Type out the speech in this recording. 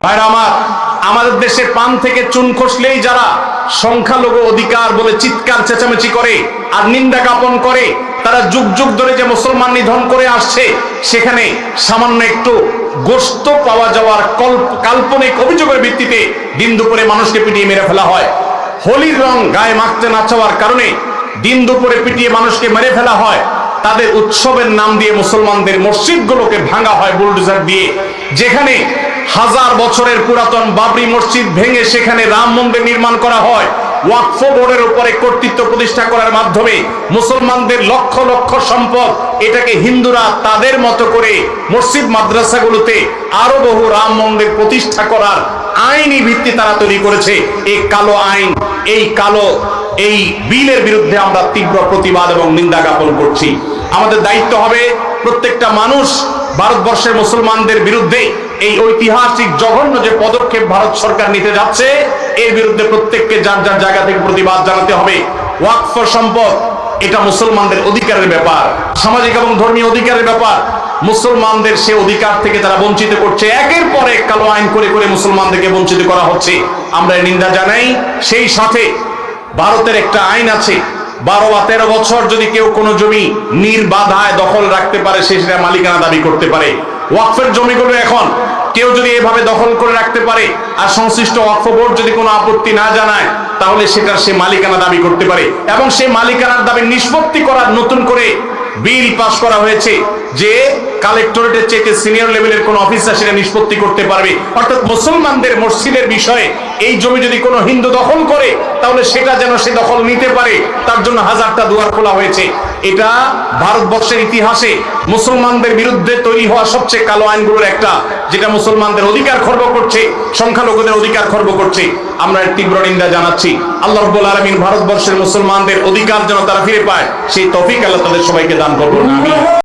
ভাইরা আমার, আমাদের দেশে পান থেকে চুন খসলেই যারা সংখ্যালঘু অধিকার বলে চিৎকার চেঁচামেচি করে আর নিন্দা জ্ঞাপন করে, তারা যুগ যুগ ধরে যে মুসলমান নিধন করে আসছে, সেখানে সামান্য একটু গোশত পাওয়া যাওয়ার কাল্পনিক অভিযোগের ভিত্তিতে দিন দুপুরে মানুষকে পিটিয়ে মেরে ফেলা হয়। হোলির রং গায়ে মাখতে না চাওয়ার কারণে দিন দুপুরে পিটিয়ে মানুষকে মেরে ফেলা হয়। তাদের উৎসবের নাম দিয়ে মুসলমানদের মসজিদগুলোকে ভাঙা হয় বুলডোজার দিয়ে। যেখানে হাজার বছরের পুরাতন বাবরি মসজিদ ভেঙে সেখানে রাম মন্দির নির্মাণ করা হয়। ওয়াকফ বোর্ডের উপরে কর্তৃত্ব প্রতিষ্ঠা করার মাধ্যমে মুসলমানদের লক্ষ লক্ষ সম্পদ, এটাকে হিন্দুরা তাদের মতো করে মসজিদ মাদ্রাসাগুলোতে আরো বহু রাম মন্দির প্রতিষ্ঠা করার আইনি ভিত্তি তারা তৈরি করেছে। এই কালো আইন, এই বিলের বিরুদ্ধে আমরা তীব্র প্রতিবাদ এবং নিন্দা জ্ঞাপন করছি। আমাদের দায়িত্ব হবে প্রত্যেকটা মানুষ ভারতবর্ষের মুসলমানদের বিরুদ্ধে এই ঐতিহাসিক জঘন্য যে পদক্ষেপ ভারত সরকার নিতে যাচ্ছে, এর বিরুদ্ধে প্রত্যেককে যার যার জায়গা থেকে প্রতিবাদ জানাতে হবে। ওয়াকফ সম্পদ এটা মুসলমানদের অধিকারের ব্যাপার, সামাজিক এবং ধর্মীয় অধিকারের ব্যাপার। মুসলমানদের সে অধিকার থেকে তারা বঞ্চিত করছে। একের পর এক কালো আইন করে করে মুসলমানদেরকে বঞ্চিত করা হচ্ছে। আমরা নিন্দা জানাই। সেই সাথে ভারতের একটা আইন আছে, 12 বা 13 বছর যদি কেউ কোনো জমি নির্বাধায় দখল রাখতে পারে, সে সেটা মালিকানা দাবি করতে পারে। ওয়াকফের জমিগুলো এখন কেউ যদি এভাবে দখল করে রাখতে পারে আর সংশ্লিষ্ট ওয়াকফ বোর্ড যদি কোনো আপত্তি না জানায়, তাহলে সেটার সে মালিকানা দাবি করতে পারে। এবং সেই মালিকানার দাবি নিষ্পত্তি করার নতুন করে বিল পাস করা হয়েছে, যে কালেক্টরেটের চেয়ে সিনিয়র লেভেলের কোন অফিসার সেটা নিষ্পত্তি করতে পারবে। অর্থাৎ মুসলমানদের মসজিদের বিষয়ে এই জমি যদি কোনো হিন্দু দখল করে, তাহলে সেটা যেন সে দখল নিতে পারে, তার জন্য হাজারটা দুয়ার খোলা হয়েছে। এটা ভারতবর্ষের ইতিহাসে মুসলমানদের বিরুদ্ধে তৈরি হওয়া সবচেয়ে কালো আইনগুলোর একটা, যেটা মুসলমানদের অধিকার খর্ব করছে, সংখ্যালঘুদের অধিকার খর্ব করছে। আমরা এর তীব্র নিন্দা জানাচ্ছি। আল্লাহ রাব্বুল আলামিন ভারতবর্ষের মুসলমানদের অধিকার যেন তারা ফিরে পায়, সেই তৌফিক আল্লাহ তাদের সবাইকে দান করুন। আমিন।